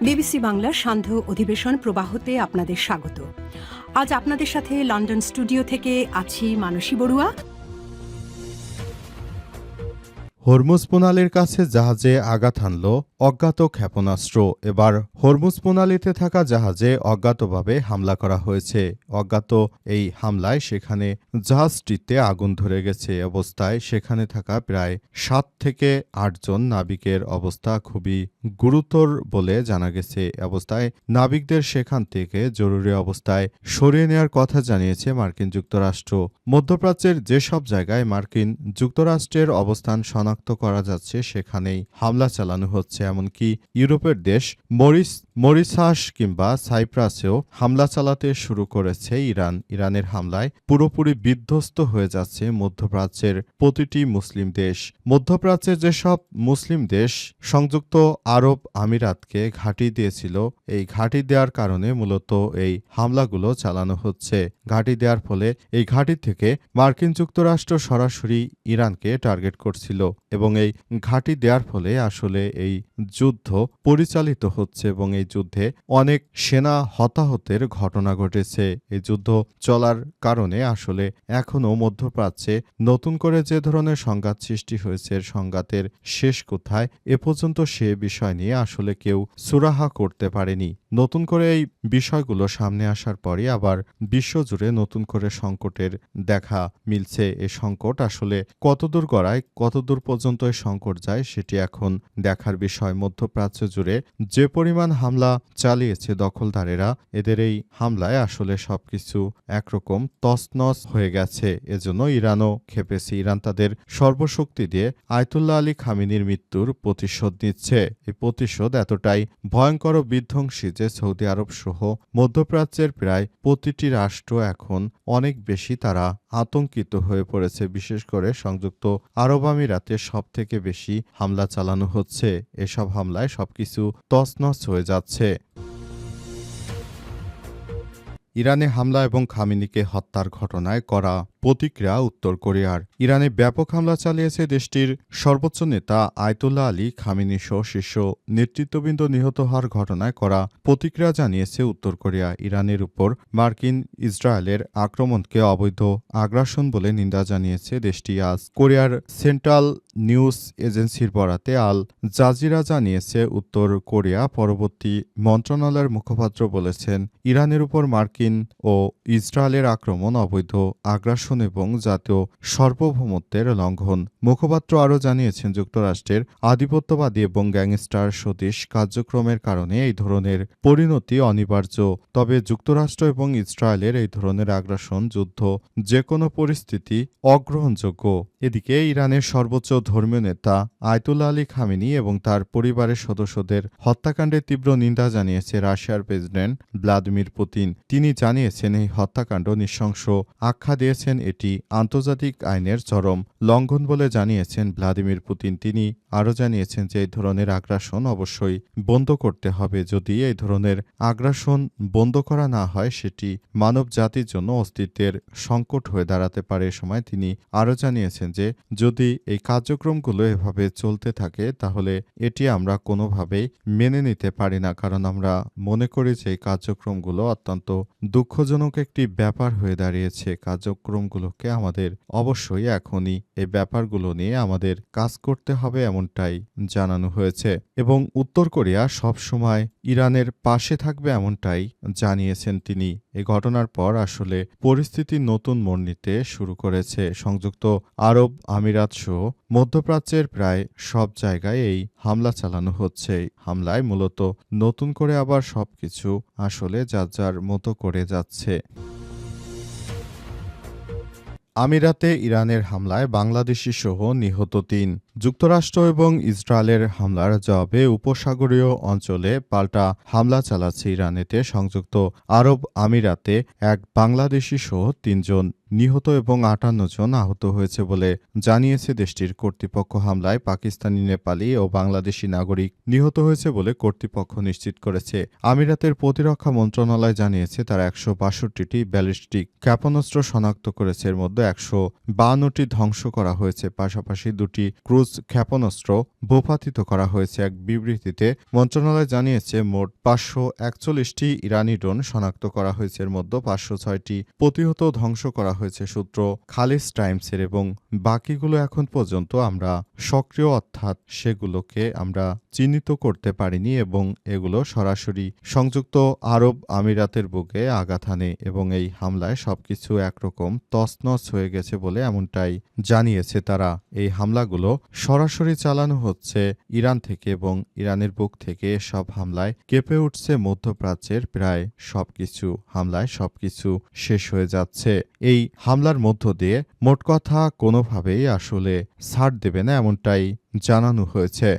BBC বাংলার সান্ধ্য অধিবেশন প্রবাহতে আপনাদের স্বাগত। আজ আপনাদের সাথে লন্ডন স্টুডিও থেকে আছি মানসী বড়ুয়া। হরমুজ প্রণালীর কাছে জাহাজে আঘাত হানল অজ্ঞাত ক্ষেপণাস্ত্র। এবার হরমুজ প্রণালীতে থাকা জাহাজে অজ্ঞাতভাবে হামলা করা হয়েছে। অজ্ঞাত এই হামলায় সেখানে জাহাজটিতে আগুন ধরে গেছে। অবস্থায় সেখানে থাকা প্রায় 7 থেকে 8 জন নাবিকের অবস্থা খুবই গুরুতর বলে জানা গেছে। অবস্থায় নাবিকদের সেখান থেকে জরুরি অবস্থায় সরিয়ে নেওয়ার কথা জানিয়েছে মার্কিন যুক্তরাষ্ট্র। মধ্যপ্রাচ্যের যেসব জায়গায় মার্কিন যুক্তরাষ্ট্রের অবস্থান শনাক্ত করা যাচ্ছে সেখানেই হামলা চালানো হচ্ছে। এমনকি ইউরোপের দেশ মরিশাস কিংবা সাইপ্রাসেও হামলা চালাতে শুরু করেছে ইরান। ইরানের হামলায় পুরোপুরি বিধ্বস্ত হয়ে যাচ্ছে মধ্যপ্রাচ্যের প্রতিটি মুসলিম দেশ। মধ্যপ্রাচ্যের যেসব মুসলিম দেশ সংযুক্ত আরব আমিরাতকে ঘাঁটি দিয়েছিল, এই ঘাঁটি দেওয়ার কারণে মূলত এই হামলাগুলো চালানো হচ্ছে। ঘাঁটি দেওয়ার ফলে এই ঘাঁটি থেকে মার্কিন যুক্তরাষ্ট্র সরাসরি ইরানকে টার্গেট করছিল এবং এই ঘাঁটি দেওয়ার ফলে আসলে এই যুদ্ধ পরিচালিত হচ্ছে এবং এই যুদ্ধে অনেক সেনা হতাহতের ঘটনা ঘটেছে। এই যুদ্ধ চলার কারণে আসলে এখনও মধ্যপ্রাচ্যে নতুন করে যে ধরনের সংঘাত সৃষ্টি হয়েছে, সংঘাতের শেষ কোথায় এ পর্যন্ত সে বিষয় নিয়ে আসলে কেউ সুরাহা করতে পারেনি। নতুন করে এই বিষয়গুলো সামনে আসার পরই আবার বিশ্বজুড়ে নতুন করে সংকটের দেখা মিলছে। এই সংকট আসলে কতদূর গড়ায়, কতদূর পর্যন্ত এই সংকট যায় সেটি এখন দেখার বিষয়। মধ্যপ্রাচ্য জুড়ে যে পরিমাণ হামলা চালিয়েছে দখলদারেরা, এদের এই হামলায় আসলে সবকিছু একরকম তছনছ হয়ে গেছে। এজন্য ইরানও খেপেছে। ইরান তাদের সর্বশক্তি দিয়ে আয়াতুল্লাহ আলী খামেনির মৃত্যুর প্রতিশোধ নিচ্ছে। এই প্রতিশোধ এতটাই ভয়ঙ্কর ও বিধ্বংসী যে সৌদি আরব সহ মধ্যপ্রাচ্যের প্রায় প্রতিটি রাষ্ট্র এখন অনেক বেশি তারা আতঙ্কিত হয়ে পড়েছে। বিশেষ করে সংযুক্ত আরব আমিরাতে সবথেকে বেশি হামলা চালানো হচ্ছে। এসব হামলায় সবকিছু তছনছ হয়ে যাচ্ছে। ইরানে হামলা এবং খামেনিকে হত্যার ঘটনায় কড়া প্রতিক্রিয়া উত্তর কোরিয়ার। ইরানে ব্যাপক হামলা চালিয়েছে দেশটির সর্বোচ্চ নেতা আয়াতুল্লাহ আলী খামেনি সহ শীর্ষ নেতৃত্ববৃন্দ নিহত হওয়ার ঘটনায় কড়া প্রতিক্রিয়া জানিয়েছে উত্তর কোরিয়া। ইরানের উপর মার্কিন ইসরায়েলের আক্রমণকে অবৈধ আগ্রাসন বলে নিন্দা জানিয়েছে দেশটি আজ। কোরিয়ার সেন্ট্রাল নিউজ এজেন্সির বরাতে আল জাজিরা জানিয়েছে, উত্তর কোরিয়া পরবর্তী মন্ত্রণালয়ের মুখপাত্র বলেছেন, ইরানের উপর মার্কিন ও ইসরায়েলের আক্রমণ অবৈধ আগ্রাসন এবং জাতীয় সার্বভৌমত্বের লঙ্ঘন। মুখপাত্র আরও জানিয়েছেন, যুক্তরাষ্ট্রের আধিপত্যবাদী এবং গ্যাংস্টার সদৃশ কার্যক্রমের কারণে এই ধরনের পরিণতি অনিবার্য। তবে যুক্তরাষ্ট্র এবং ইসরায়েলের এই ধরনের আগ্রাসন যুদ্ধ যে কোনো পরিস্থিতি অগ্রহণযোগ্য। এদিকে ইরানের সর্বোচ্চ ধর্মীয় নেতা আয়াতুল্লাহ আলী খামেনি এবং তার পরিবারের সদস্যদের হত্যাকাণ্ডের তীব্র নিন্দা জানিয়েছে রাশিয়ার প্রেসিডেন্ট ভ্লাদিমির পুতিন। তিনি জানিয়েছেন, এই হত্যাকাণ্ড নৃশংস আখ্যা দিয়েছেন, এটি আন্তর্জাতিক আইনের চরম লঙ্ঘন বলে জানিয়েছেন ভ্লাদিমির পুতিন। তিনি আরও জানিয়েছেন যে এই ধরনের আগ্রাসন অবশ্যই বন্ধ করতে হবে। যদি এই ধরনের আগ্রাসন বন্ধ করা না হয় সেটি মানব জাতির জন্য অস্তিত্বের সংকট হয়ে দাঁড়াতে পারে। এ সময় তিনি আরও জানিয়েছেন যে যদি এই কার্যক্রমগুলো এভাবে চলতে থাকে তাহলে এটি আমরা কোনোভাবেই মেনে নিতে পারি না, কারণ আমরা মনে করি যে এই কার্যক্রমগুলো অত্যন্ত দুঃখজনক একটি ব্যাপার হয়ে দাঁড়িয়েছে। কার্যক্রমগুলোকে আমাদের অবশ্যই এখনই এই ব্যাপারগুলো নিয়ে আমাদের কাজ করতে হবে এমনটাই জানানো হয়েছে এবং উত্তর কোরিয়া সবসময় ইরানের পাশে থাকবে এমনটাই জানিয়েছেন তিনি। এই ঘটনার পর আসলে পরিস্থিতি নতুন মোড় নিতে শুরু করেছে। সংযুক্ত আরব আমিরাত সহ মধ্যপ্রাচ্যের প্রায় সব জায়গায় এই হামলা চালানো হচ্ছে। হামলায় মূলত নতুন করে আবার সবকিছু আসলে যার যার মতো করে যাচ্ছে। আমিরাতে ইরানের হামলায় বাংলাদেশি সহ নিহত ৩। যুক্তরাষ্ট্র এবং ইসরায়েলের হামলার জবাবে উপসাগরীয় অঞ্চলে পাল্টা হামলা চালাচ্ছে ইরান। এতে সংযুক্ত আরব আমিরাতে এক বাংলাদেশি সহ ৩ জন নিহত এবং 58 জন আহত হয়েছে বলে জানিয়েছে দেশটির কর্তৃপক্ষ। হামলায় পাকিস্তানি, নেপালি ও বাংলাদেশি নাগরিক নিহত হয়েছে বলে কর্তৃপক্ষ নিশ্চিত করেছে। আমিরাতের প্রতিরক্ষা মন্ত্রণালয় জানিয়েছে তারা 162টি ব্যালিস্টিক ক্ষেপণাস্ত্র শনাক্ত করেছে। এর মধ্যে 152টি ধ্বংস করা হয়েছে। পাশাপাশি 2টি ক্রুজ ক্ষেপণাস্ত্র ভূপাতিত করা হয়েছে। এক বিবৃতিতে মন্ত্রণালয় জানিয়েছে মোট 541টি ইরানি ড্রোন শনাক্ত করা হয়েছে। এর মধ্যে 506টি প্রতিহত ধ্বংস করা হয়েছে। সূত্র খালিজ টাইমসের। এবং বাকিগুলো এখন পর্যন্ত আমরা সক্রিয়, অর্থাৎ সেগুলোকে আমরা চিহ্নিত করতে পারিনি এবং এগুলো সরাসরি সংযুক্ত আরব আমিরাতের বুকে আঘাত হানে এবং এই হামলায় সবকিছু একরকম তছনছ হয়ে গেছে বলে এমনটাই জানিয়েছে তারা। এই হামলাগুলো সরাসরি চালানো হচ্ছে ইরান থেকে এবং ইরানের বুক থেকে সব হামলায় কেঁপে উঠছে মধ্যপ্রাচ্যের প্রায় সবকিছু। হামলায় সবকিছু শেষ হয়ে যাচ্ছে। এই হামলার মধ্য দিয়ে মোট কথা কোনোভাবেই আসলে ছাড় দেবে না, এমনটাই জানানো হয়েছে।